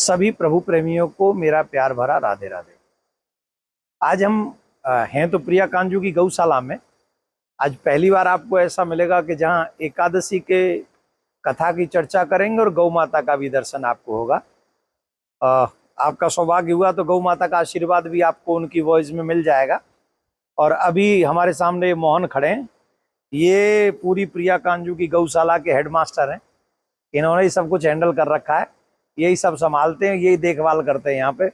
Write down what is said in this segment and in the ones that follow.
सभी प्रभु प्रेमियों को मेरा प्यार भरा राधे राधे। आज हम हैं तो प्रिया कांजू की गौशाला में। आज पहली बार आपको ऐसा मिलेगा कि जहां एकादशी के कथा की चर्चा करेंगे और गौ माता का भी दर्शन आपको होगा। आपका सौभाग्य हुआ तो गौ माता का आशीर्वाद भी आपको उनकी वॉइस में मिल जाएगा। और अभी हमारे सामने मोहन खड़े हैं, ये पूरी प्रिया कांजू की गौशाला के हेडमास्टर हैं। इन्होंने ही सब कुछ हैंडल कर रखा है, यही सब संभालते हैं, यही देखभाल करते हैं यहाँ पे।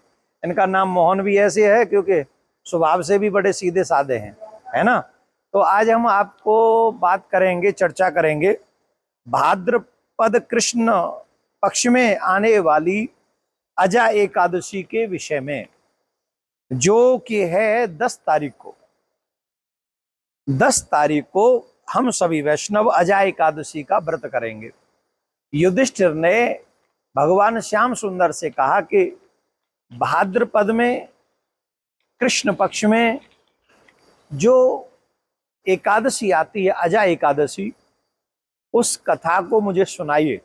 इनका नाम मोहन भी ऐसे है क्योंकि स्वभाव से भी बड़े सीधे साधे हैं, है ना। तो आज हम आपको बात करेंगे, चर्चा करेंगे भाद्रपद कृष्ण पक्ष में आने वाली अजा एकादशी के विषय में, जो कि है 10 तारीख को। 10 तारीख को हम सभी वैष्णव अजा एकादशी का व्रत करेंगे। युधिष्ठिर ने भगवान श्याम सुंदर से कहा कि भाद्रपद में कृष्ण पक्ष में जो एकादशी आती है, अजा एकादशी, उस कथा को मुझे सुनाइए।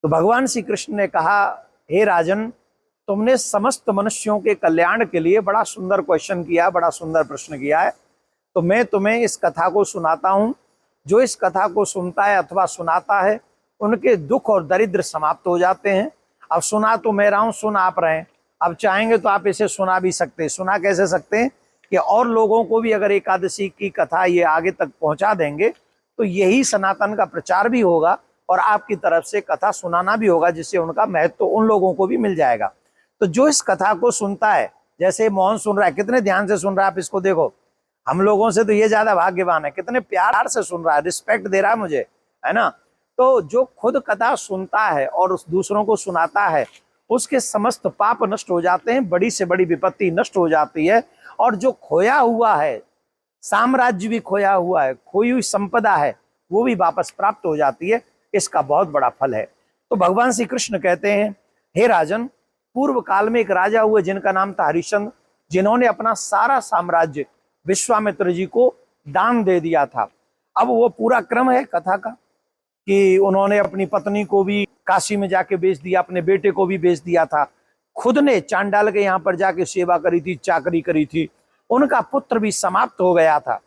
तो भगवान श्री कृष्ण ने कहा, हे राजन, तुमने समस्त मनुष्यों के कल्याण के लिए बड़ा सुंदर क्वेश्चन किया, बड़ा सुंदर प्रश्न किया है, तो मैं तुम्हें इस कथा को सुनाता हूं। जो इस कथा को सुनता है अथवा सुनाता है, उनके दुख और दरिद्र समाप्त हो जाते हैं। अब सुना तो मैं रहा हूं, सुन आप रहे हैं। अब चाहेंगे तो आप इसे सुना भी सकते हैं। सुना कैसे सकते हैं कि और लोगों को भी अगर एकादशी की कथा ये आगे तक पहुंचा देंगे तो यही सनातन का प्रचार भी होगा और आपकी तरफ से कथा सुनाना भी होगा, जिससे उनका महत्व तो उन लोगों को भी मिल जाएगा। तो जो इस कथा को सुनता है, जैसे मोहन सुन रहा है, कितने ध्यान से सुन रहा है, आप इसको देखो। हम लोगों से तो ये ज्यादा भाग्यवान है, कितने प्यार से सुन रहा है, रिस्पेक्ट दे रहा है मुझे, है ना। तो जो खुद कथा सुनता है और उस दूसरों को सुनाता है, उसके समस्त पाप नष्ट हो जाते हैं, बड़ी से बड़ी विपत्ति नष्ट हो जाती है। और जो खोया हुआ है, साम्राज्य भी खोया हुआ है, खोई हुई संपदा है, वो भी वापस प्राप्त हो जाती है। इसका बहुत बड़ा फल है। तो भगवान श्री कृष्ण कहते हैं, हे राजन, पूर्व काल में एक राजा हुए जिनका नाम था हरिश्चंद्र, जिन्होंने अपना सारा साम्राज्य विश्वामित्र जी को दान दे दिया था। अब वो पूरा क्रम है कथा का कि उन्होंने अपनी पत्नी को भी काशी में जाके बेच दिया, अपने बेटे को भी बेच दिया था, खुद ने चांडाल के यहाँ पर जाके सेवा करी थी, चाकरी करी थी, उनका पुत्र भी समाप्त हो गया था।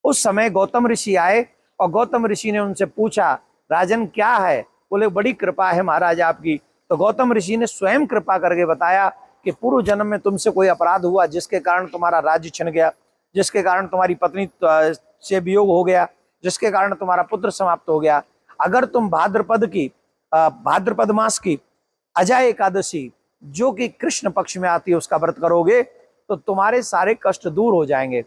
उस समय गौतम ऋषि आए और गौतम ऋषि ने उनसे पूछा, राजन क्या है? बोले, बड़ी कृपा है महाराज आपकी। तो गौतम ऋषि ने स्वयं कृपा करके बताया कि पूर्व जन्म में तुमसे कोई अपराध हुआ जिसके कारण तुम्हारा राज्य छिन गया, जिसके कारण तुम्हारी पत्नी से वियोग हो गया, जिसके कारण तुम्हारा पुत्र समाप्त हो गया। अगर तुम भाद्रपद मास की अजा एकादशी, जो कि कृष्ण पक्ष में आती है, उसका व्रत करोगे तो तुम्हारे सारे कष्ट दूर हो जाएंगे।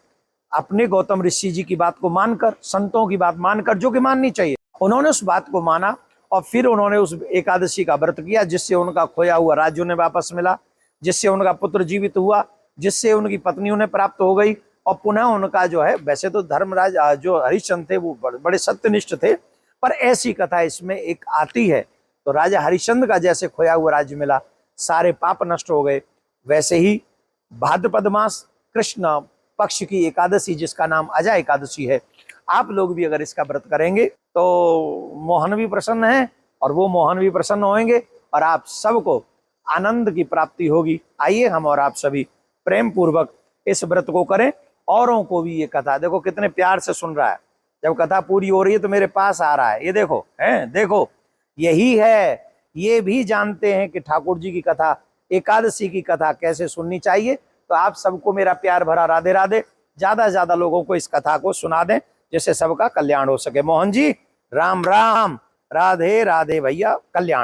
अपने गौतम ऋषि जी की बात को मानकर, संतों की बात मानकर, जो कि माननी चाहिए, उन्होंने उस बात को माना और फिर उन्होंने उस एकादशी का व्रत किया, जिससे उनका खोया हुआ राज्य उन्हें वापस मिला, जिससे उनका पुत्र जीवित हुआ, जिससे उनकी पत्नी उन्हें प्राप्त हो गई। और पुनः उनका जो है, वैसे तो धर्मराज जो हरिश्चंद्र थे वो बड़े सत्यनिष्ठ थे, पर ऐसी कथा इसमें एक आती है। तो राजा हरिश्चंद्र का जैसे खोया हुआ राज्य मिला, सारे पाप नष्ट हो गए, वैसे ही भाद्रपद मास कृष्ण पक्ष की एकादशी, जिसका नाम अजा एकादशी है, आप लोग भी अगर इसका व्रत करेंगे तो मोहन भी प्रसन्न है और वो मोहन भी प्रसन्न होंगे और आप सबको आनंद की प्राप्ति होगी। आइए हम और आप सभी प्रेम पूर्वक इस व्रत को करें। औरों को भी ये कथा, देखो कितने प्यार से सुन रहा है, जब कथा पूरी हो रही है तो मेरे पास आ रहा है, ये देखो है, देखो यही है। ये भी जानते हैं कि ठाकुर जी की कथा, एकादशी की कथा कैसे सुननी चाहिए। तो आप सबको मेरा प्यार भरा राधे राधे। ज्यादा से ज्यादा लोगों को इस कथा को सुना दें, जिससे सबका कल्याण हो सके। मोहन जी, राम राम, राधे राधे भैया, कल्याण।